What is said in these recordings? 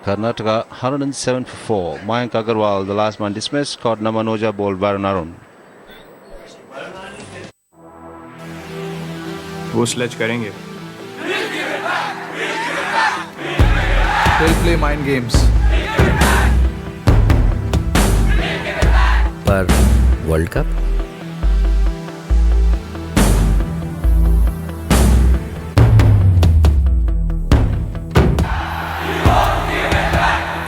Karnataka 107 for 4. Mayank Agarwal, the last man dismissed, caught Naman Oja, bowled Varun Arun. वो sledge करेंगे. They'll play mind games. पर world cup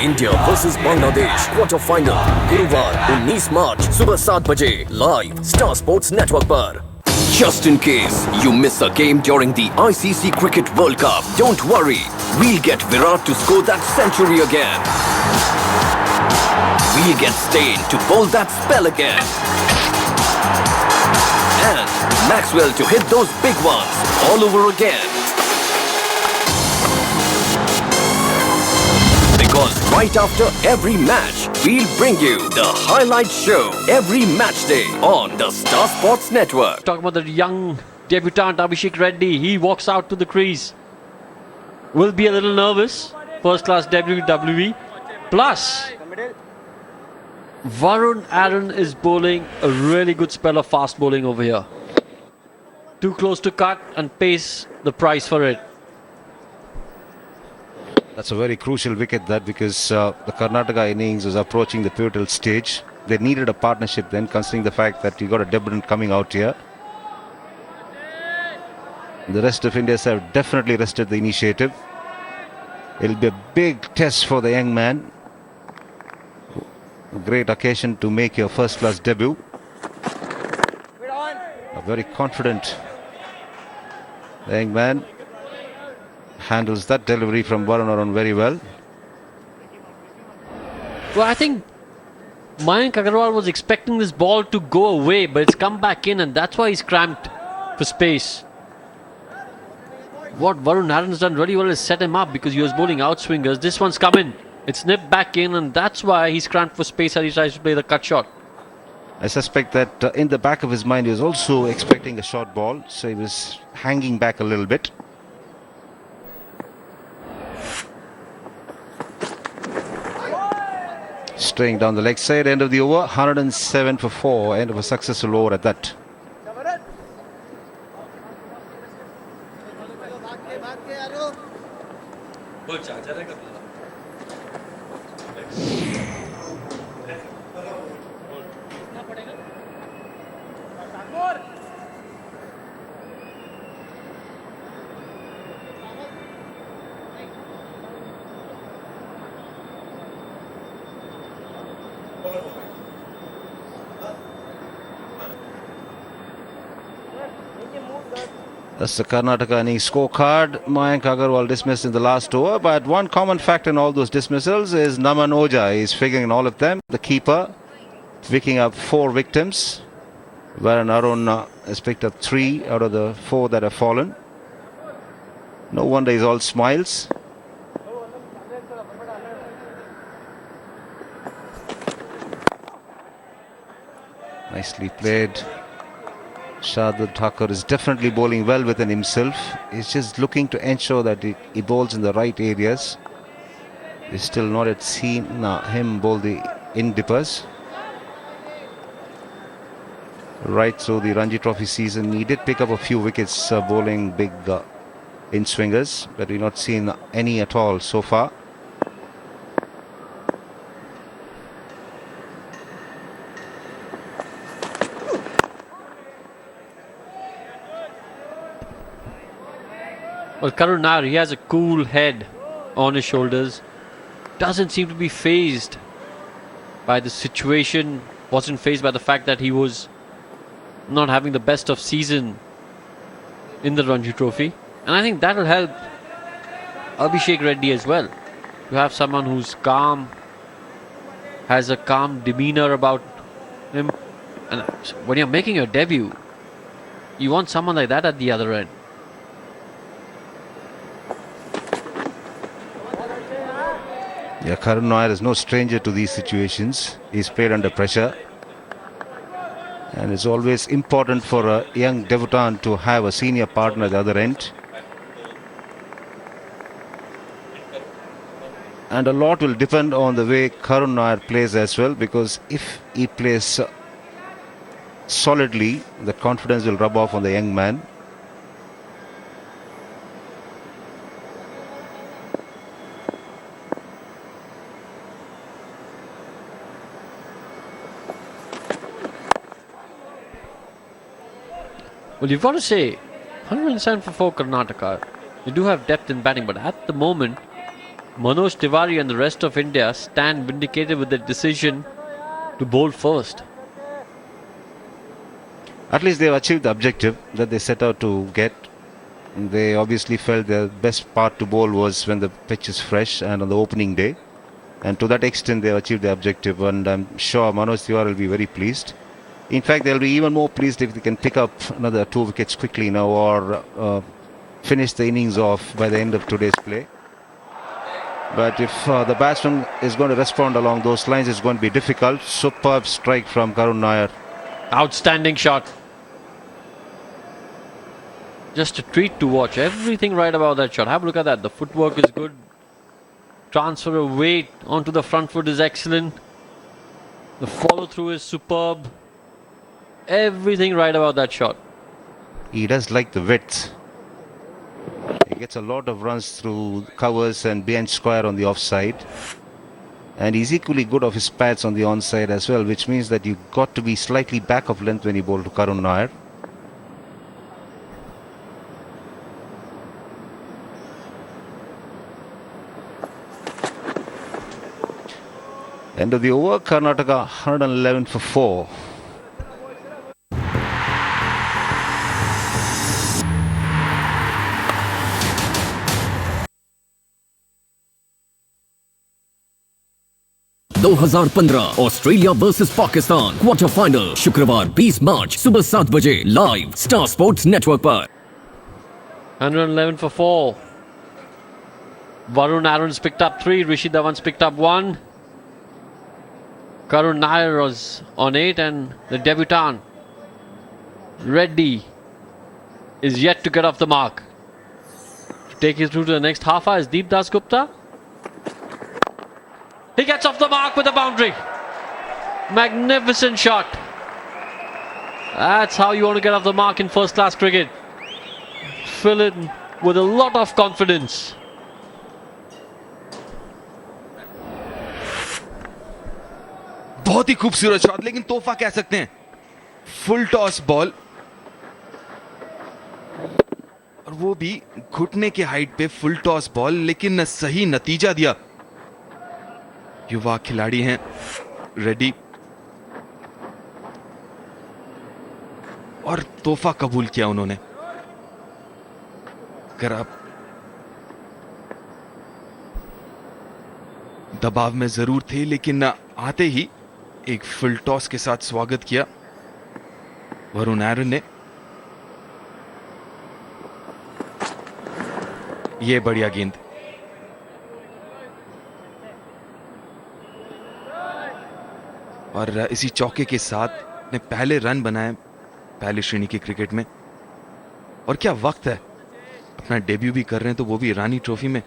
India versus Bangladesh quarter final गुरुवार 19 मार्च सुबह 7 बजे live star sports network पर. Just in case you miss a game during the ICC Cricket World Cup, don't worry. We'll get Virat to score that century again. We'll get Steyn to bowl that spell again. And Maxwell to hit those big ones all over again. Because right after every match, we'll bring you the highlight show every match day on the Star Sports Network. Talk about the young debutant Abhishek Reddy. He walks out to the crease. Will be a little nervous. First class WWE. Plus, Varun Arun is bowling a really good spell of fast bowling over here. Too close to cut and pays the price for it. That's a very crucial wicket, that, because the Karnataka innings was approaching the pivotal stage. They needed a partnership then, considering the fact that you got a debutant coming out here. The rest of India have definitely rested the initiative. It'll be a big test for the young man. A great occasion to make your first class debut. A very confident young man. Handles that delivery from Varun Arun very well. Well, I think Mayank Agarwal was expecting this ball to go away, but it's come back in, and that's why he's cramped for space. What Varun Arun's done really well is set him up, because he was bowling outswingers. This one's come in. It's nipped back in, and that's why he's cramped for space as he tries to play the cut shot. I suspect that in the back of his mind he was also expecting a short ball, so he was hanging back a little bit. Straying down the leg side, end of the over, 107 for 4, end of a successful over at that. That's the Karnataka innings scorecard. Mayank Agarwal dismissed in the last over, but one common factor in all those dismissals is Naman Oja. He's figuring all of them. The keeper picking up 4 victims. Varun Arun has picked up 3 out of the 4 that have fallen. No wonder he's all smiles. Nicely played. Shardul Thakur is definitely bowling well within himself. He's just looking to ensure that he bowls in the right areas. We've still not yet seen him bowl the in-dippers. Right through the Ranji Trophy season, he did pick up a few wickets bowling big in-swingers, but we've not seen any at all so far. Well, Karun Nair, he has a cool head on his shoulders. Doesn't seem to be fazed by the situation. Wasn't fazed by the fact that he was not having the best of season in the Ranji Trophy. And I think that'll help Abhishek Reddy as well. You have someone who's calm, has a calm demeanor about him. And when you're making your debut, you want someone like that at the other end. Yeah, Karun Nair is no stranger to these situations. He's played under pressure. And it's always important for a young debutant to have a senior partner at the other end. And a lot will depend on the way Karun Nair plays as well, because if he plays solidly, the confidence will rub off on the young man. Well, you've got to say, 107 for 4 Karnataka. They do have depth in batting, but at the moment, Manoj Tiwari and the rest of India stand vindicated with their decision to bowl first. At least they've achieved the objective that they set out to get. They obviously felt their best part to bowl was when the pitch is fresh and on the opening day. And to that extent, they've achieved the objective. And I'm sure Manoj Tiwari will be very pleased. In fact, they'll be even more pleased if they can pick up another 2 wickets quickly now, or finish the innings off by the end of today's play. But if the batsman is going to respond along those lines, it's going to be difficult. Superb strike from Karun Nair. Outstanding shot. Just a treat to watch. Everything right about that shot. Have a look at that. The footwork is good. Transfer of weight onto the front foot is excellent. The follow through is superb. Everything right about that shot. He does like the width. He gets a lot of runs through covers and behind square on the offside. And he's equally good off his pads on the onside as well, which means that you've got to be slightly back of length when you bowl to Karun Nair. End of the over, Karnataka 111 for 4. Australia versus Pakistan quarter final शुक्रवार 20 मार्च सुबह 7 बजे live star sports network पर 111 for 4. Varun Aaron's picked up 3. Rishi Dhawan's picked up 1. Karun Nair was on 8, and the debutant Reddy is yet to get off the mark. To take you through to the next half hour is Deep Das Gupta. He gets off the mark with a boundary. Magnificent shot. That's how you want to get off the mark in first class cricket. Fill in with a lot of confidence. बहुत ही खूबसूरत shot, लेकिन तोहफा कह सकते हैं. Full toss ball, और वो भी घुटने के हाइट पे फुल टॉस बॉल, लेकिन सही नतीजा दिया. युवा खिलाड़ी हैं रेड्डी, और तोहफा कबूल किया उन्होंने. अगर आप दबाव में जरूर थे, लेकिन आते ही एक फुल टॉस के साथ स्वागत किया वरुण आयरन ने. ये बढ़िया गेंद. और इसी चौके के साथ ने पहले रन बनाए पहली श्रेणी की क्रिकेट में. और क्या वक्त है, अपना डेब्यू भी कर रहे हैं, तो वो भी रानी ट्रॉफी में.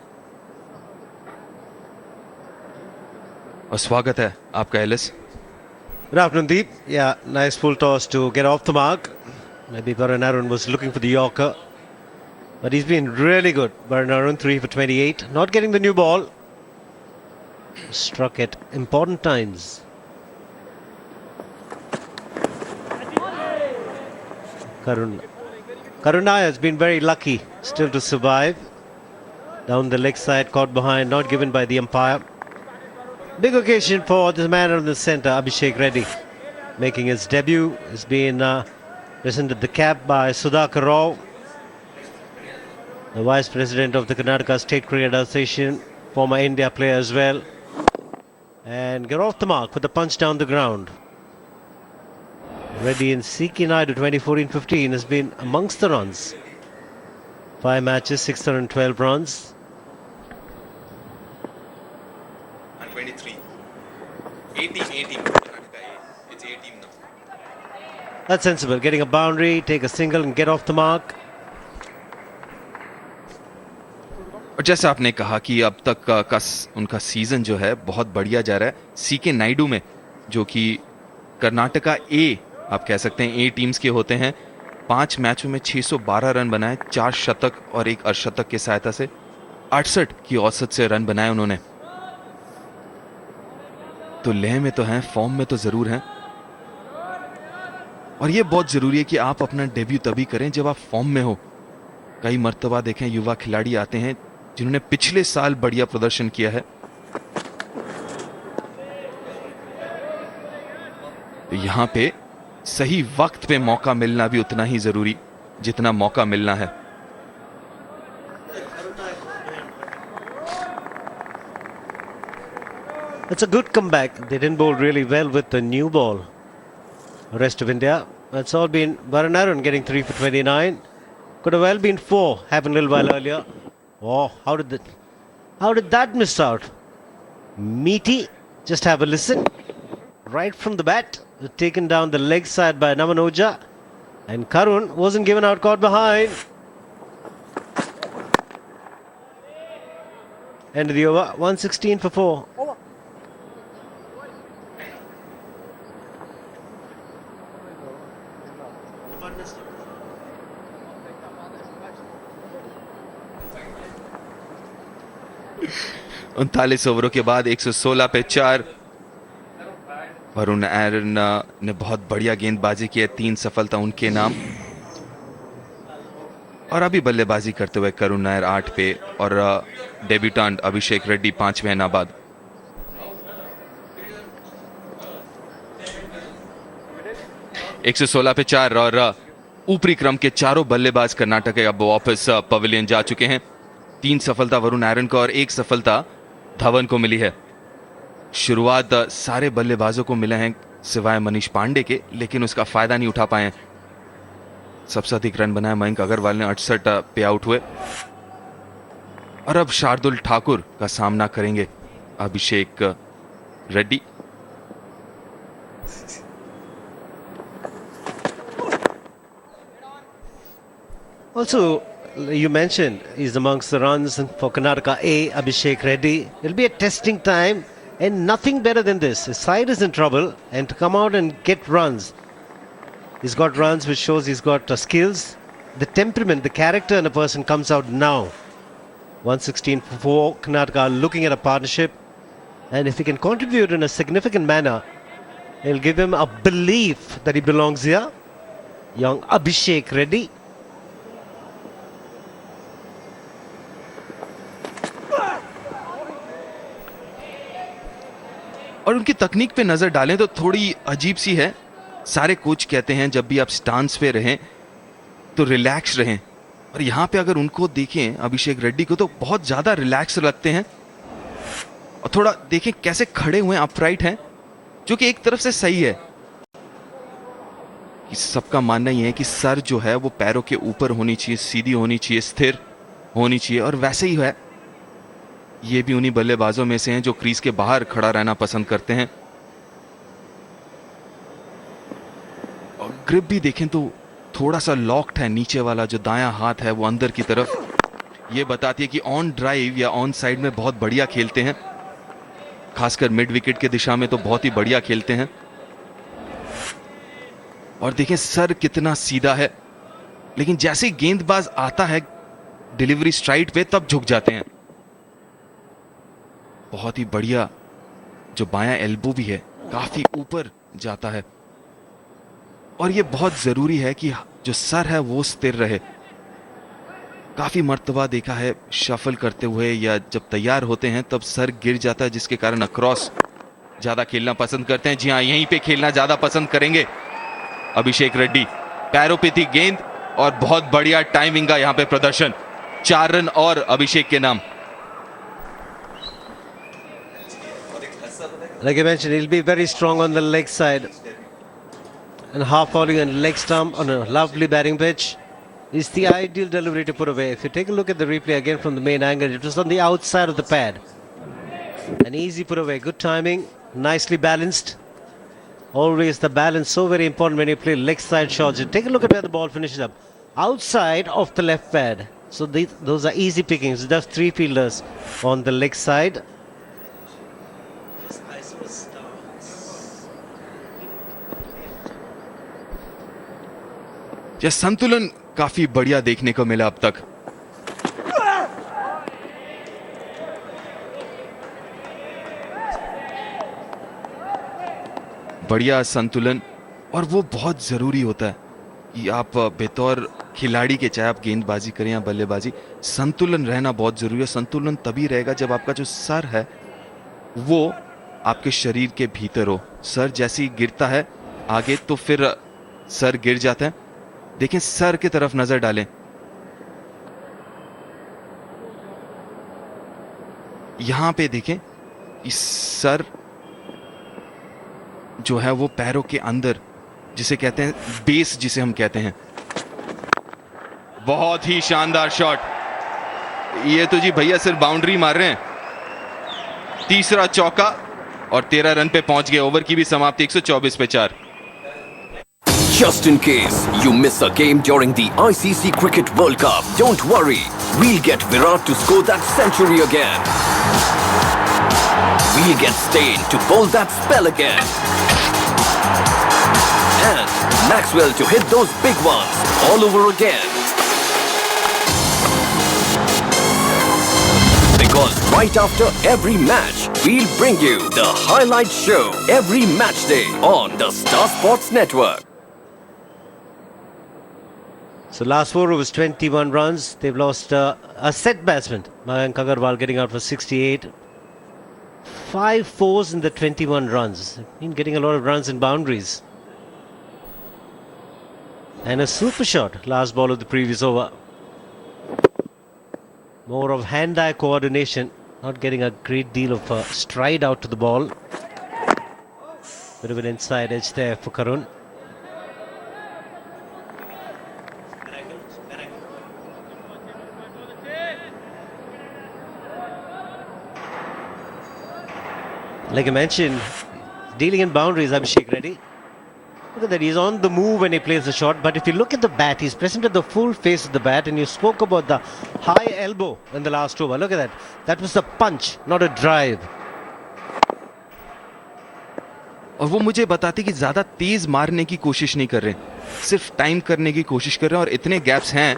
और स्वागत है आपका Alice. Good afternoon, Deep. Yeah, nice full toss to get off the mark. Maybe Varun Aaron was looking for the Yorker, but he's been really good. Varun Aaron 3 for 28. Not getting the new ball. Struck at important times. Karun Nair has been very lucky still to survive. Down the leg side, caught behind, not given by the umpire. Big occasion for the man on the centre, Abhishek Reddy, making his debut. Has been presented the cap by Sudhakar Rao, the Vice President of the Karnataka State Cricket Association, former India player as well. And get off the mark with the punch down the ground. Reddy in Siki Naidu 2014-15 has been amongst the runs. 5 matches, 612 runs. 23. 18. It's 18 now. That's sensible. Getting a boundary, take a single and get off the mark. और जैसा आपने कहा कि अब तक का उनका season जो है बहुत बढ़िया जा रहा है। सीके नायडू में, जो कि कर्नाटका ए आप कह सकते हैं, ए टीम्स के होते हैं, 5 मैचों में 612 रन बनाए, 4 शतक और 1 अर्धशतक की सहायता से 68 की औसत से रन बनाए उन्होंने। तो लय में तो हैं, फॉर्म में तो जरूर हैं, और ये बहुत जरूरी है कि आप अपना डेब्यू तभी करें जब आप फॉर्म में हो। कई मर्तबा देखें युवा खिलाड़ी आते हैं जिन्होंने पिछले साल बढ़िया प्रदर्शन किया है, तो यहां पे सही वक्त पे मौका मिलना भी उतना ही जरूरी जितना मौका मिलना है। It's a good comeback. They didn't bowl really well with the new ball. Rest of India. It's all been Varun Aaron getting 3 for 29. Could have well been 4. Happened a little while earlier. Oh, how did that miss out? Meaty. Just have a listen. Right from the bat. Taken down the leg side by Naman Oja. And Karun wasn't given out, caught behind. End of the over. 116 for 4. उनतालीस ओवरों के बाद 116 पे 4। वरुण एरन ने बहुत बढ़िया गेंदबाजी की है, 3 सफलता उनके नाम। और अभी बल्लेबाजी करते हुए करुण नायर 8 पे और डेब्यूटेंट अभिषेक रेड्डी 5वें नाबाद। एक 116 पे 4 और ऊपरी क्रम के चारों बल्लेबाज कर्नाटक के अब वापस पवेलियन जा चुके हैं। 3 सफलता वरुण एरन को और 1 सफलता धवन को मिली है। शुरुआत सारे बल्लेबाजों को मिले हैं सिवाय मनीष पांडे के, लेकिन उसका फायदा नहीं उठा पाए। सबसे अधिक रन बनाए मयंक अग्रवाल ने, 68 पे आउट हुए। और अब शार्दुल ठाकुर का सामना करेंगे अभिषेक Reddy. Also, you mentioned he's amongst the runs for Karnataka A, Abhishek Reddy. It'll be a testing time and nothing better than this. His side is in trouble and to come out and get runs. He's got runs which shows he's got skills. The temperament, the character in a person comes out now. 116 for 4, Karnataka looking at a partnership. And if he can contribute in a significant manner, it'll give him a belief that he belongs here. Young Abhishek Reddy. और उनकी तकनीक पे नजर डालें तो थोड़ी अजीब सी है। सारे कोच कहते हैं जब भी आप स्टांस पे रहें तो रिलैक्स रहें, और यहां पे अगर उनको देखें अभिषेक रेड्डी को तो बहुत ज्यादा रिलैक्स लगते हैं। और थोड़ा देखें कैसे खड़े हुए अपराइट हैं, जो कि एक तरफ से सही है। कि सबका मानना यह है कि सर जो है वो पैरों के ऊपर होनी चाहिए, सीधी होनी चाहिए, स्थिर होनी चाहिए, और वैसे ही है। ये भी उन्हीं बल्लेबाजों में से हैं जो क्रीज के बाहर खड़ा रहना पसंद करते हैं। और ग्रिप भी देखें तो थोड़ा सा लॉक्ड है, नीचे वाला जो दायां हाथ है वो अंदर की तरफ। ये बताती है कि ऑन ड्राइव या ऑन साइड में बहुत बढ़िया खेलते हैं, खासकर मिड विकेट के दिशा में तो बहुत ही बढ़िया खेलते हैं। और देखें सर कितना सीधा है, लेकिन जैसे ही गेंदबाज आता है डिलीवरी स्ट्राइट पे तब झुक जाते हैं। बहुत ही बढ़िया जो बायां एल्बो भी है, काफी ऊपर जाता है। और ये बहुत जरूरी है कि जो सर है वो स्थिर रहे। काफी मर्तबा देखा है शफल करते हुए या जब तैयार होते हैं तब सर गिर जाता है, जिसके कारण अक्रॉस ज्यादा खेलना पसंद करते हैं। जी हाँ, यहीं पे खेलना ज्यादा पसंद करेंगे अभिषेक रेड्डी। पैरों पे थी गेंद और बहुत बढ़िया टाइमिंग का यहां पे प्रदर्शन। 4 रन और अभिषेक के नाम। Like I mentioned, he'll be very strong on the leg side. And half volley and leg stump on a lovely batting pitch is the ideal delivery to put away. If you take a look at the replay again from the main angle, it was on the outside of the pad. An easy put away, good timing, nicely balanced. Always the balance so very important when you play leg side shots. You take a look at where the ball finishes up. Outside of the left pad. So those are easy pickings. Just 3 fielders on the leg side. यह संतुलन काफी बढ़िया देखने को मिला अब तक। बढ़िया संतुलन, और वो बहुत जरूरी होता है कि आप बेतौर खिलाड़ी के, चाहे आप गेंदबाजी करें या बल्लेबाजी, संतुलन रहना बहुत जरूरी है। संतुलन तभी रहेगा जब आपका जो सर है वो आपके शरीर के भीतर हो। सर जैसे ही गिरता है आगे तो फिर सर गिर जाता है। देखें, सर की तरफ नजर डालें। यहां पे देखें, इस सर जो है वो पैरों के अंदर, जिसे कहते हैं बेस, जिसे हम कहते हैं। बहुत ही शानदार शॉट। ये तो जी भैया सिर्फ बाउंड्री मार रहे हैं। तीसरा चौका और 13 रन पे पहुंच गए। ओवर की भी समाप्ति 124 पे 4। Just in case you miss a game during the ICC Cricket World Cup, don't worry. We'll get Virat to score that century again. We'll get Steyn to bowl that spell again. And Maxwell to hit those big ones all over again. Because right after every match, we'll bring you the highlight show every match day on the Star Sports Network. So last 4 overs, 21 runs. They've lost a set batsman, Mayank Agarwal, getting out for 68. 5 fours in the 21 runs. Been getting a lot of runs and boundaries. And a super shot, last ball of the previous over. More of hand-eye coordination, not getting a great deal of stride out to the ball. Bit of an inside edge there for Karun. Like I mentioned, dealing in boundaries, Abhishek Reddy. Look at that, he's on the move when he plays the shot, but if you look at the bat, he's presented the full face of the bat, and you spoke about the high elbow in the last over. Look at that. That was a punch, not a drive. और वो मुझे बताते कि ज्यादा तेज मारने की कोशिश नहीं कर रहे, सिर्फ टाइम करने की कोशिश कर रहे हैं। और इतने गैप्स हैं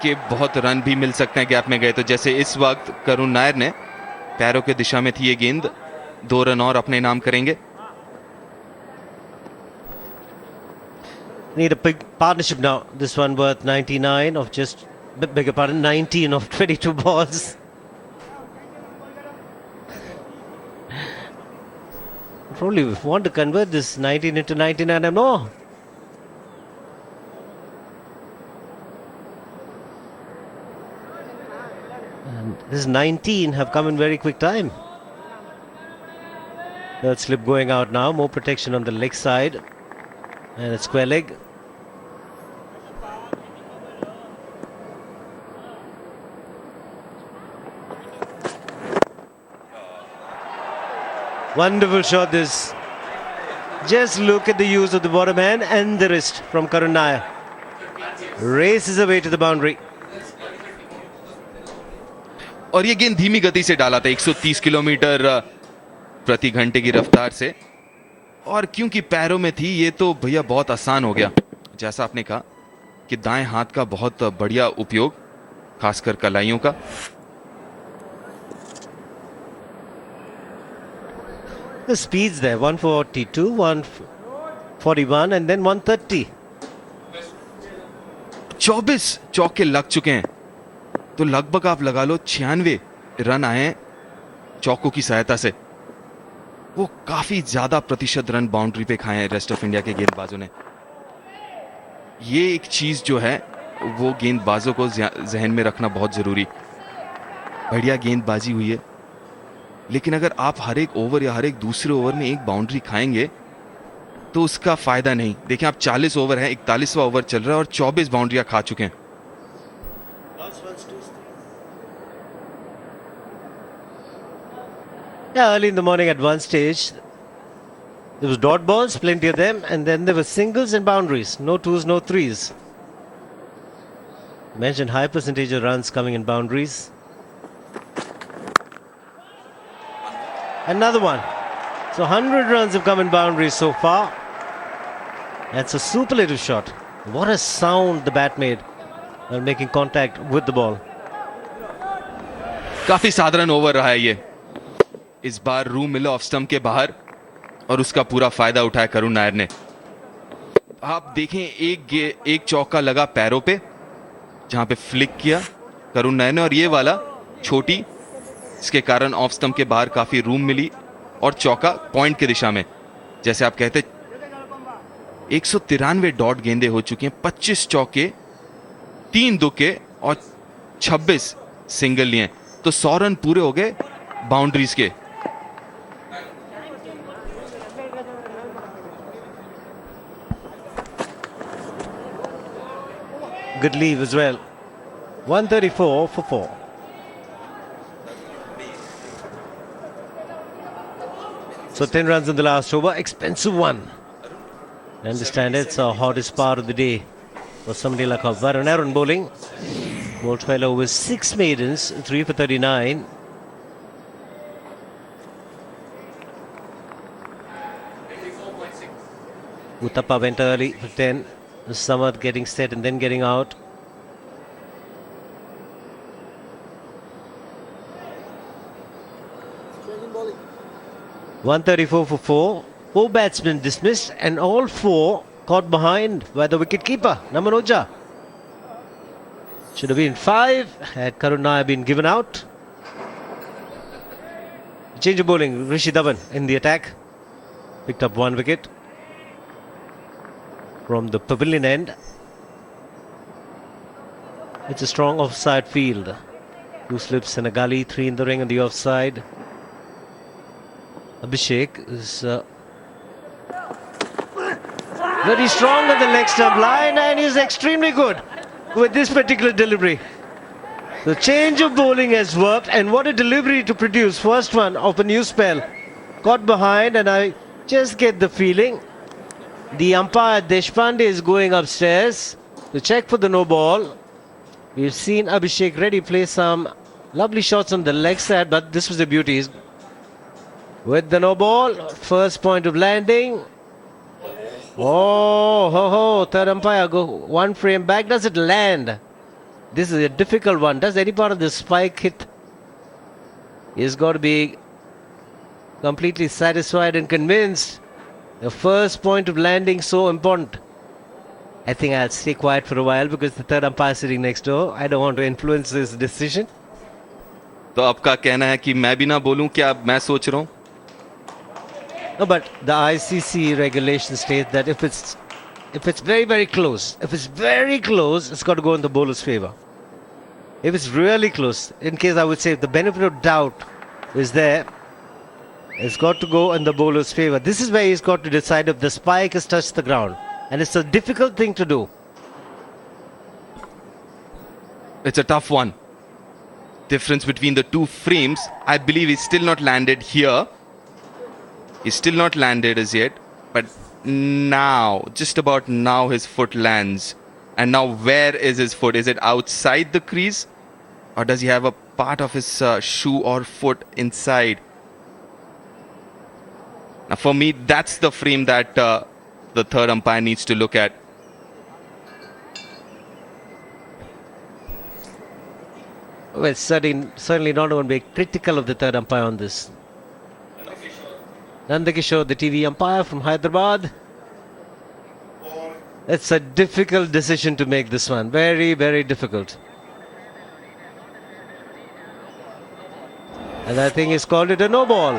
कि बहुत रन भी मिल सकते हैं गैप में गए तो। जैसे इस वक्त करुण नायर ने, पैरों के दिशा में थी ये गेंद, 2 रन और अपने नाम करेंगे। Need a big partnership now. This one worth 99 of just, beg your pardon, 19 of 22 balls. Probably want to convert this 19 into 99 and more. And this 19 have come in very quick time. Third slip going out now. More protection on the leg side. And a square leg. Wonderful shot this. Just look at the use of the bottom hand and the wrist from Karun Nair. Races away to the boundary. और ये गेंद धीमी गति से डाला था, 130 kilometre प्रति घंटे की रफ्तार से। और क्योंकि पैरों में थी, ये तो भैया बहुत आसान हो गया। जैसा आपने कहा कि दाएं हाथ का बहुत बढ़िया उपयोग, खासकर कलाइयों का। The speeds there, 142, 141 and then 130. 24 चौके लग चुके हैं, तो लगभग आप लगा लो 96 रन आए हैं चौकों की सहायता से। वो काफी ज्यादा प्रतिशत रन बाउंड्री पे खाए हैं रेस्ट ऑफ इंडिया के गेंदबाजों ने। ये एक चीज जो है वो गेंदबाजों को जहन में रखना बहुत जरूरी। बढ़िया गेंदबाजी हुई है, लेकिन अगर आप हर एक ओवर या हर एक दूसरे ओवर में एक बाउंड्री खाएंगे तो उसका फायदा नहीं। देखें, आप 40 ओवर है, 41वां ओवर चल रहा है और 24 बाउंड्रियां खा चुके हैं। Yeah, early in the morning at one stage, there was dot balls, plenty of them, and then there were singles and boundaries. No twos, no threes. Mentioned high percentage of runs coming in boundaries. Another one. So 100 runs have come in boundaries so far. That's a superlative shot. What a sound the bat made while making contact with the ball. काफी साधारण over रहा है ये. इस बार रू मिला off stump के बाहर और उसका पूरा फायदा उठाया करुण नायर ने. आप देखें एक चौका लगा पैरों पे जहां पे फ्लिक किया करुण नायर ने, और ये वाला छोटी, इसके कारण ऑफ स्टंप के बाहर काफी रूम मिली और चौका पॉइंट की दिशा में. जैसे आप कहते 193 डॉट गेंदे हो चुकी हैं, 25 चौके, 3 दुके और 26 सिंगल लिए, तो 100 रन पूरे हो गए बाउंड्रीज के. Good leave as well. 134 for 4. So 10 runs in the last over. Expensive one. I understand it's the hottest part of the day for somebody like Varun Aaron bowling. Bowled fellow with 6 maidens, 3 for 39. Uthappa went early for 10. Samad getting set and then getting out. .134 for 4. 4 batsmen dismissed and all 4 caught behind by the wicketkeeper, Naman Oja. Should have been 5 had Karun Nair been given out. Change of bowling, Rishi Dhawan in the attack. Picked up 1 wicket from the pavilion end. It's a strong offside field. 2 slips and a gully, 3 in the ring on the offside. Abhishek is very strong on the leg stump line and is extremely good with this particular delivery. The change of bowling has worked, and what a delivery to produce. First one of a new spell. Caught behind, and I just get the feeling the umpire Deshpande is going upstairs to check for the no ball. We've seen Abhishek Reddy play some lovely shots on the leg side, but this was a beauty. With the no ball, first point of landing. Oh, ho, ho, third umpire go 1 frame back. Does it land? This is a difficult one. Does any part of the spike hit? He's got to be completely satisfied and convinced. The first point of landing so important. I think I'll stay quiet for a while because the third umpire is sitting next door. I don't want to influence this decision. तो आपका कहना है कि मैं भी ना बोलूं, क्या मैं सोच रहा हूं? No, but the ICC regulation states that if it's very, very close, it's got to go in the bowler's favour. If it's really close, in case I would say if the benefit of doubt is there, it's got to go in the bowler's favour. This is where he's got to decide if the spike has touched the ground. And it's a difficult thing to do. It's a tough one. Difference between the 2 frames. I believe he's still not landed here. He's still not landed as yet. But now, just about now, his foot lands. And now where is his foot? Is it outside the crease? Or does he have a part of his shoe or foot inside? Now for me, that's the frame that the third umpire needs to look at. Well, certainly not going to be critical of the third umpire on this. Nandakishore, the TV umpire from Hyderabad. It's a difficult decision to make, this one. Very, very difficult. And I think he's called it a no ball.